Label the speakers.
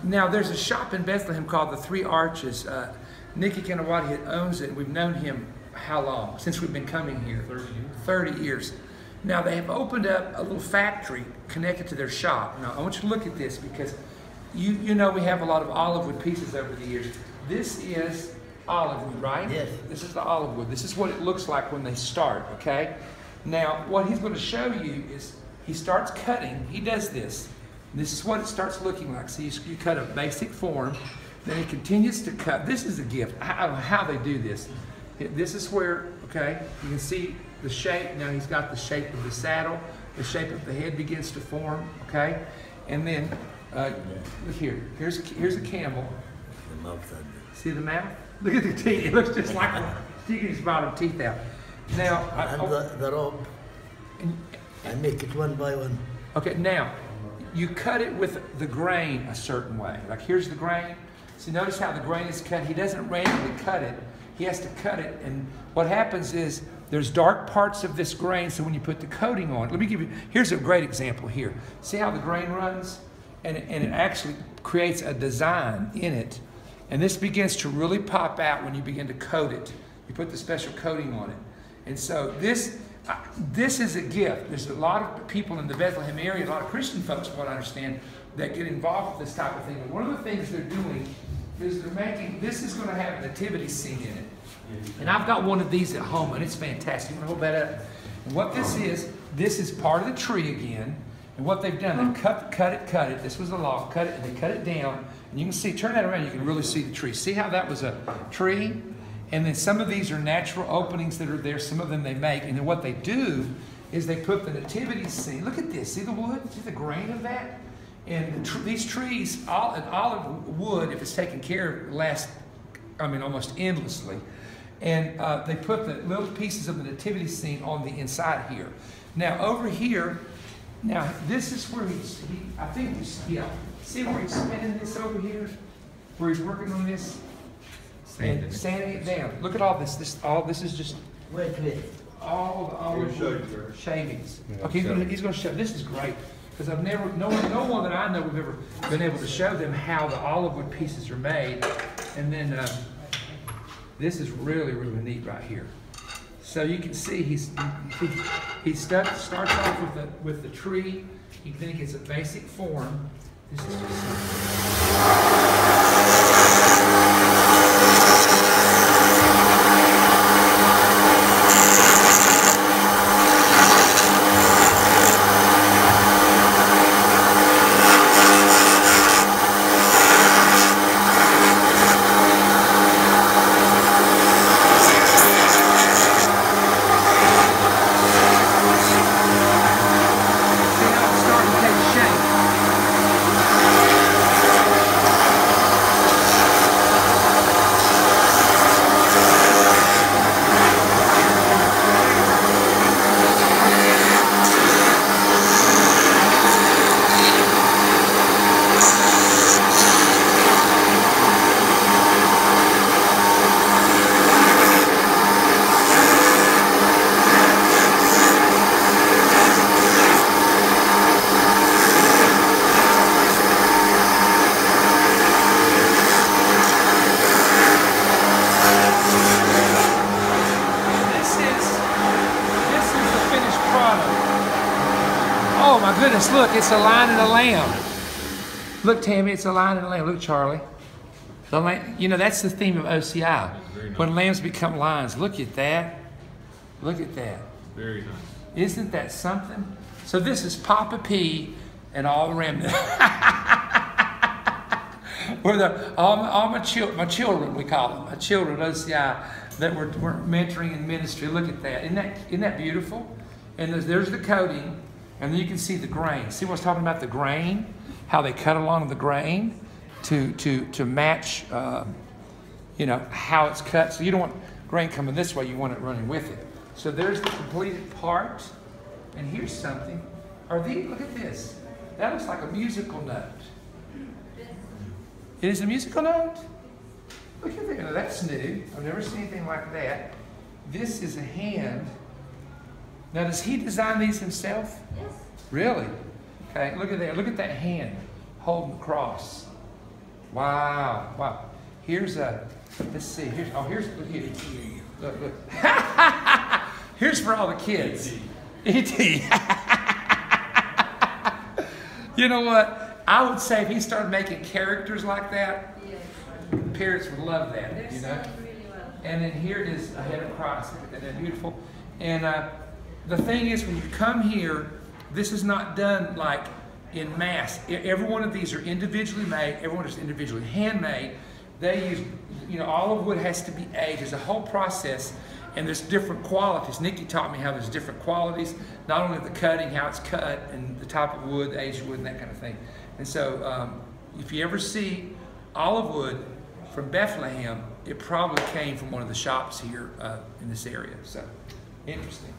Speaker 1: Now, there's a shop in Bethlehem called the Three Arches. Nicky Kanawati owns it. We've known him how long? Since we've been coming here.
Speaker 2: 30 years.
Speaker 1: 30 years. Now, they have opened up a little factory connected to their shop. Now, I want you to look at this because you know we have a lot of olive wood pieces over the years. This is olive wood, right?
Speaker 3: Yes.
Speaker 1: This is the olive wood. This is what it looks like when they start, okay? Now, what he's going to show you is he starts cutting. He does this. This is what it starts looking like. So you cut a basic form, then he continues to cut. This is a gift. I don't know how they do this. This is where, okay, you can see the shape. Now he's got the shape of the saddle. The shape of the head begins to form, okay? And then, look here. Here's a camel.
Speaker 3: The mouth.
Speaker 1: See the mouth? Look at the teeth. It looks just like taking his bottom teeth out. Now,
Speaker 3: And the rope. I make it one by one.
Speaker 1: okay, now, you cut it with the grain a certain way. Like here's the grain. See, notice how the grain is cut. He doesn't randomly cut it. He has to cut it. And what happens is there's dark parts of this grain. So when you put the coating on, let me give you, here's a great example here. See how the grain runs? And it actually creates a design in it. And this begins to really pop out when you begin to coat it. You put the special coating on it. And so this is a gift. There's a lot of people in the Bethlehem area, a lot of Christian folks, from what I understand, that get involved with this type of thing. And one of the things they're doing is they're making, this is going to have a nativity scene in it. And I've got one of these at home, and it's fantastic. You want to hold that up? And what this is part of the tree again. And what they've done, they've cut it. This was the log, cut it, and they cut it down. And you can see, turn that around, you can really see the tree. See how that was a tree? And then some of these are natural openings that are there. Some of them they make. And then what they do is they put the nativity scene. Look at this. See the wood? See the grain of that? And these trees, an olive wood, if it's taken care of, lasts, almost endlessly. And they put the little pieces of the nativity scene on the inside here. Now over here, now this is where see where he's spinning this over here? Where he's working on this? And sanding it down. Look at all this. All this is just
Speaker 3: Wait.
Speaker 1: all the olive wood shavings. Okay, he's going to show. This is great because I've never, no one that I know we've ever been able to show them how the olive wood pieces are made. And then this is really, really neat right here. So you can see he starts off with the tree. Then he gets a basic form. This is just oh my goodness, look, it's a lion and a lamb. Look, Tammy, it's a lion and a lamb. Look, Charlie. The lamb, that's the theme of OCI. When lambs become lions. Look at that. Look at that.
Speaker 2: Very nice.
Speaker 1: Isn't that something? So this is Papa P and all the remnant. All my children, we call them. My children, OCI, that we're mentoring in ministry. Look at that. Isn't that beautiful? And there's the coating. And then you can see the grain. See what I was talking about, the grain? How they cut along the grain to match, how it's cut. So you don't want grain coming this way. You want it running with it. So there's the completed part. And here's something. Look at this. That looks like a musical note. It is a musical note? Look at that. Now, that's new. I've never seen anything like that. This is a hand. Now, does he design these himself?
Speaker 4: Yes.
Speaker 1: Really? Okay, look at that. Look at that hand holding the cross. Wow, wow. Here's a, let's see, here's, look here. Look. Here's for all the kids. E.T. You know what? I would say if he started making characters like that, parents would love that, you know? And then here it is ahead of Christ. Isn't that beautiful? And the thing is, when you come here, this is not done like in mass. Every one of these are individually made. Every one is individually handmade. They use, you know, olive wood has to be aged. There's a whole process, and there's different qualities. Nikki taught me how there's different qualities, not only the cutting, how it's cut, and the type of wood, the aged wood, and that kind of thing. And so if you ever see olive wood from Bethlehem, it probably came from one of the shops here in this area. So, interesting.